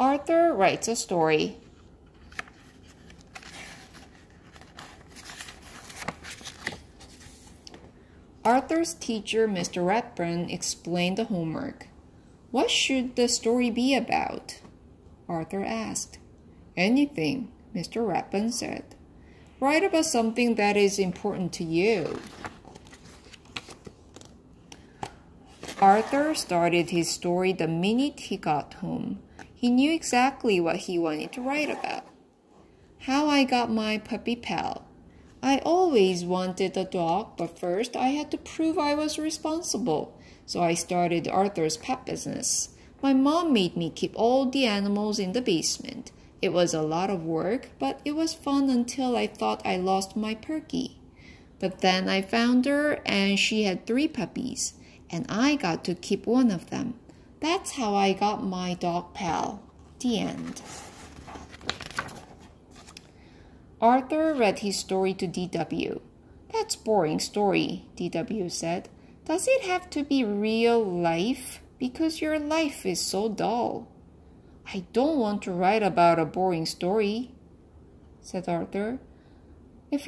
Arthur writes a story. Arthur's teacher, Mr. Ratburn, explained the homework. What should the story be about? Arthur asked. Anything, Mr. Ratburn said. Write about something that is important to you. Arthur started his story the minute he got home. He knew exactly what he wanted to write about. How I got my puppy pal. I always wanted a dog, but first I had to prove I was responsible. So I started Arthur's pet business. My mom made me keep all the animals in the basement. It was a lot of work, but it was fun until I thought I lost my Perky. But then I found her and she had 3 puppies, and I got to keep one of them. That's how I got my dog pal. The end. Arthur read his story to D.W. That's boring story, D.W. said. Does it have to be real life? Because your life is so dull. I don't want to write about a boring story, said Arthur. If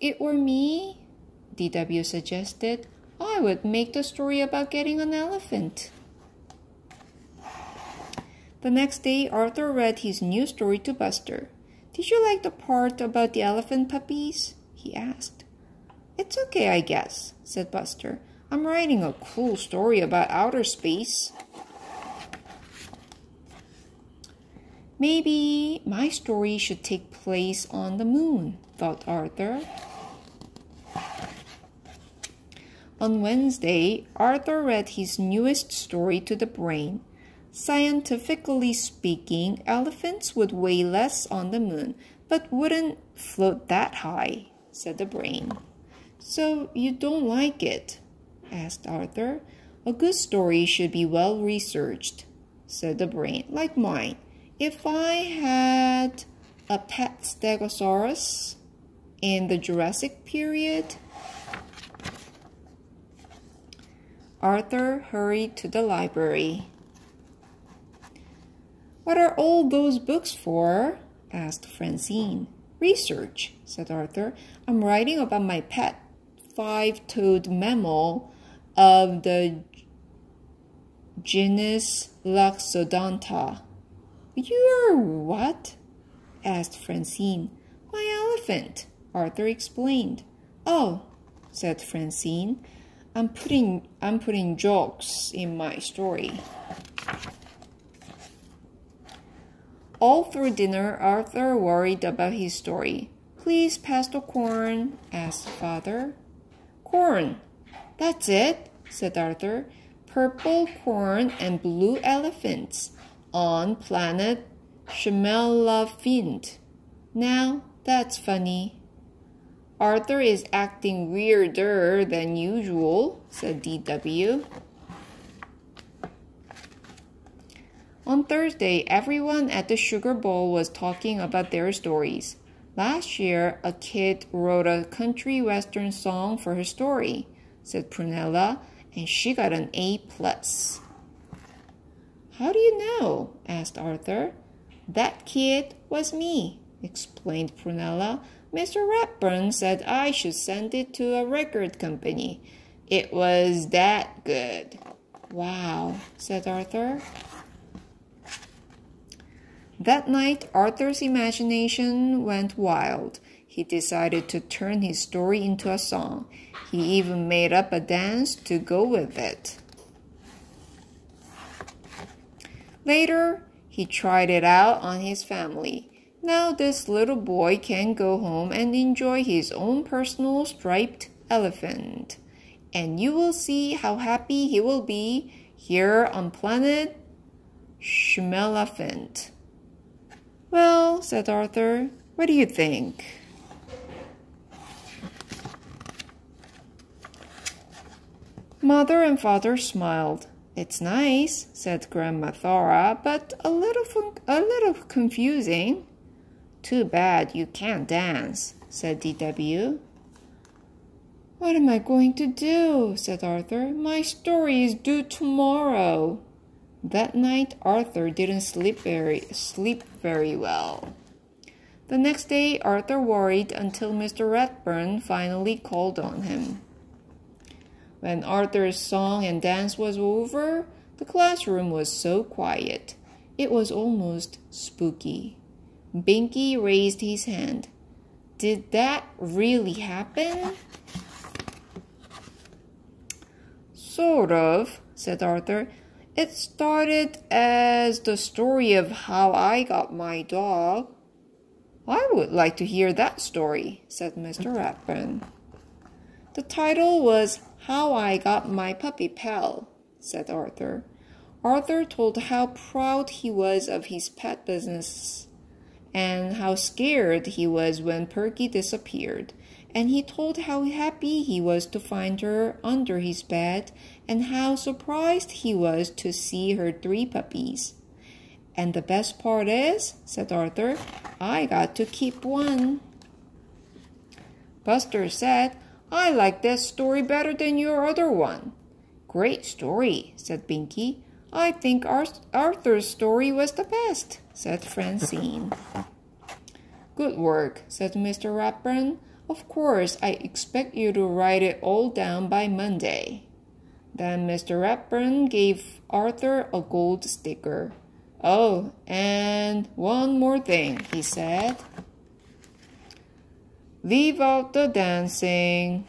it were me, D.W. suggested, I would make the story about getting an elephant. The next day, Arthur read his new story to Buster. Did you like the part about the elephant puppies? He asked. It's okay, I guess, said Buster. I'm writing a cool story about outer space. Maybe my story should take place on the moon, thought Arthur. On Wednesday, Arthur read his newest story to the brain. Scientifically speaking, elephants would weigh less on the moon, but wouldn't float that high, said the brain. So you don't like it? Asked Arthur. A good story should be well researched, said the brain, like mine. If I had a pet stegosaurus in the Jurassic period. Arthur hurried to the library. What are all those books for? Asked Francine. Research, said Arthur. I'm writing about my pet 5-toed mammal of the genus Loxodonta. You're what? Asked Francine. My elephant, Arthur explained. Oh, said Francine. I'm putting jokes in my story. All through dinner, Arthur worried about his story. Please pass the corn, asked Father. Corn, that's it, said Arthur. Purple corn and blue elephants on planet Schmelafint. Now, that's funny. Arthur is acting weirder than usual, said D.W. On Thursday, everyone at the Sugar Bowl was talking about their stories. Last year, a kid wrote a country western song for her story, said Prunella, and she got an A+. How do you know? Asked Arthur. That kid was me, explained Prunella. Mr. Ratburn said I should send it to a record company. It was that good. Wow, said Arthur. That night, Arthur's imagination went wild. He decided to turn his story into a song. He even made up a dance to go with it. Later, he tried it out on his family. Now this little boy can go home and enjoy his own personal striped elephant. And you will see how happy he will be here on planet Schmelafint. Well, said Arthur, what do you think? Mother and Father smiled. It's nice, said Grandma Thora, but a little confusing. Too bad you can't dance, said D.W. What am I going to do? Said Arthur. My story is due tomorrow. That night, Arthur didn't sleep very well. The next day, Arthur worried until Mr. Redburn finally called on him. When Arthur's song and dance was over, the classroom was so quiet. It was almost spooky. Binky raised his hand. Did that really happen? Sort of, said Arthur. It started as the story of how I got my dog. I would like to hear that story, said Mr. Redburn. The title was How I Got My Puppy Pal, said Arthur. Arthur told how proud he was of his pet business and how scared he was when Perky disappeared, and he told how happy he was to find her under his bed and how surprised he was to see her 3 puppies. And the best part is, said Arthur, I got to keep one. Buster said, I like that story better than your other one. Great story, said Binky. I think Arthur's story was the best, said Francine. Good work, said Mr. Redburn. Of course, I expect you to write it all down by Monday. Then Mr. Redburn gave Arthur a gold sticker. Oh, and one more thing, he said. Leave out the dancing.